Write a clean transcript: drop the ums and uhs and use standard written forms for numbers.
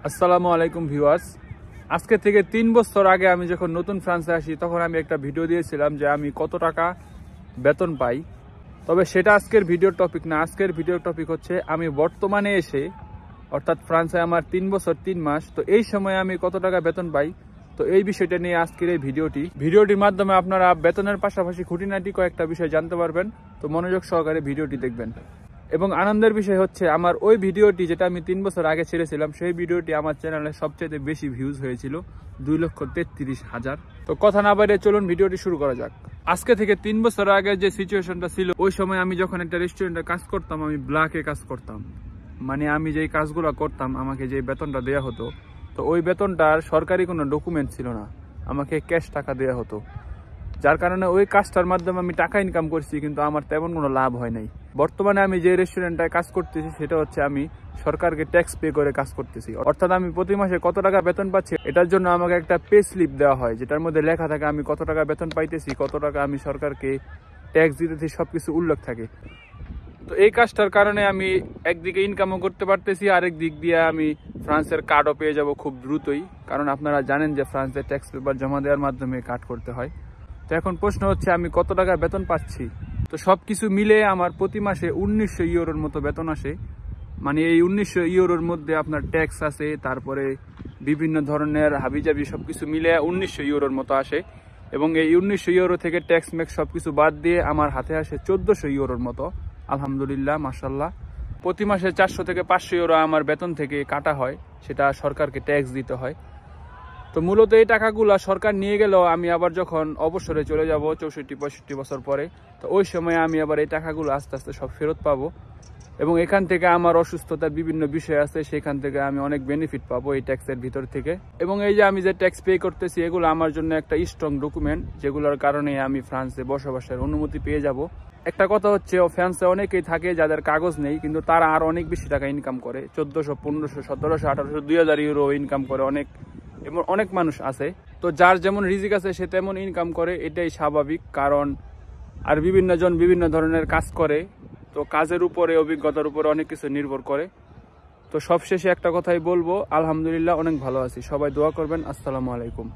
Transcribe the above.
আসসালামু আলাইকুম ভিউয়ার্স। আজকে থেকে 3 বছর আগে আমি যখন নতুন ফ্রান্সে আসি তখন আমি একটা ভিডিও দিয়েছিলাম যে আমি কত টাকা বেতন পাই। তবে সেটা আজকের ভিডিওর টপিক না। আজকের ভিডিওর টপিক হচ্ছে আমি বর্তমানে এসে, অর্থাৎ ফ্রান্সে আমার 3 বছর 3 মাস, তো এই সময় আমি কত টাকা বেতন পাই। তো এই বিষয়টা নিয়ে আজকের এই ভিডিওটির মাধ্যমে আপনারা বেতনের পাশাপাশি খুঁটিনাটি কয়েকটা বিষয় জানতে পারবেন। তো মনোযোগ সহকারে ভিডিওটি দেখবেন। এবং আনন্দের বিষয় হচ্ছে আমার ওই ভিডিওটি যেটা আমি 3 বছর আগে ছেড়েছিলাম, সেই ভিডিওটি আমার চ্যানেলে সবচেয়ে বেশি ভিউজ হয়েছিল, 2,33,000। তো কথা না বাইরে চলুন ভিডিওটি শুরু করা যাক। আজকে থেকে 3 বছর আগে যে সিচুয়েশনটা ছিল, ওই সময় আমি যখন একটা রেস্টুরেন্টে কাজ করতাম, আমি ব্ল্যাকে কাজ করতাম। মানে আমি যেই কাজগুলো করতাম, আমাকে যে বেতনটা দেওয়া হতো, তো ওই বেতনটার সরকারি কোনো ডকুমেন্ট ছিল না, আমাকে ক্যাশ টাকা দেওয়া হতো। যার কারণে ওই কাজটার মাধ্যমে আমি টাকা ইনকাম করছি, কিন্তু আমার তেমন কোনো লাভ হয় নাই। বর্তমানে আমি যে রেস্টুরেন্টটায় কাজ করতেছি সেটা হচ্ছে আমি সরকারকে ট্যাক্স পে করে কাজ করতেছি। অর্থাৎ আমি প্রতি মাসে কত টাকা বেতন পাচ্ছি, এটার জন্য আমাকে একটা পে স্লিপ দেওয়া হয়, যেটার মধ্যে লেখা থাকে আমি কত টাকা বেতন পাইতেছি, কত টাকা আমি সরকারকে ট্যাক্স দিতেছি, সবকিছু উল্লেখ থাকে। তো এই কাজটার কারণে আমি একদিকে ইনকামও করতে পারতেছি, আরেক দিক দিয়ে আমি ফ্রান্সের কার্ডও পেয়ে যাব খুব দ্রুতই। কারণ আপনারা জানেন যে ফ্রান্সের ট্যাক্স পেপার জমা দেওয়ার মাধ্যমে কার্ড করতে হয়। তো এখন প্রশ্ন হচ্ছে আমি কত টাকা বেতন পাচ্ছি। তো সবকিছু মিলে আমার প্রতি মাসে 1900 ইউরোর মতো বেতন আসে। মানে এই 1900 ইউরোর মধ্যে আপনার ট্যাক্স আছে, তারপরে বিভিন্ন ধরনের হাবিজাবি সবকিছু মিলে 1900 ইউরোর মতো আসে। এবং এই 1900 ইউরো থেকে ট্যাক্স ম্যাক্স সবকিছু বাদ দিয়ে আমার হাতে আসে 1400 ইউরোর মতো। আলহামদুলিল্লাহ, মাশাল্লাহ। প্রতি মাসে 400 থেকে 500 ইউরো আমার বেতন থেকে কাটা হয়, সেটা সরকারকে ট্যাক্স দিতে হয়। তো মূলত এই টাকাগুলা সরকার নিয়ে গেলেও আমি আবার যখন অবসরে চলে যাব 64-65 বছর পরে, তো ওই সময় আমি আবার এই টাকাগুলো আস্তে আস্তে সব ফেরত পাবো। এবং এখান থেকে আমার অসুস্থতার বিভিন্ন বিষয় আছে, সেখান থেকে আমি অনেক বেনিফিট পাবো এই ট্যাক্সের ভিতর থেকে। এবং এই যে আমি যে ট্যাক্স পে করতেছি, এগুলো আমার জন্য একটা স্ট্রং ডকুমেন্ট, যেগুলোর কারণে আমি ফ্রান্সে বসবাসের অনুমতি পেয়ে যাব। একটা কথা হচ্ছে, ফ্রান্সে অনেকেই থাকে যাদের কাগজ নেই, কিন্তু তারা আর অনেক বেশি টাকা ইনকাম করে, 1400, 1500, 1700, 1800, 2000 ইউরো ইনকাম করে অনেক মানুষ আছে। তো যার যেমন রিজিক আছে সে তেমন ইনকাম করে, এটাই স্বাভাবিক। কারণ আর বিভিন্ন জন বিভিন্ন ধরনের কাজ করে, তো কাজের উপরে, অভিজ্ঞতার উপরে অনেক কিছু নির্ভর করে। তো সবশেষে একটা কথাই বলবো, আলহামদুলিল্লাহ অনেক ভালো আছি। সবাই দোয়া করবেন। আসসালামু আলাইকুম।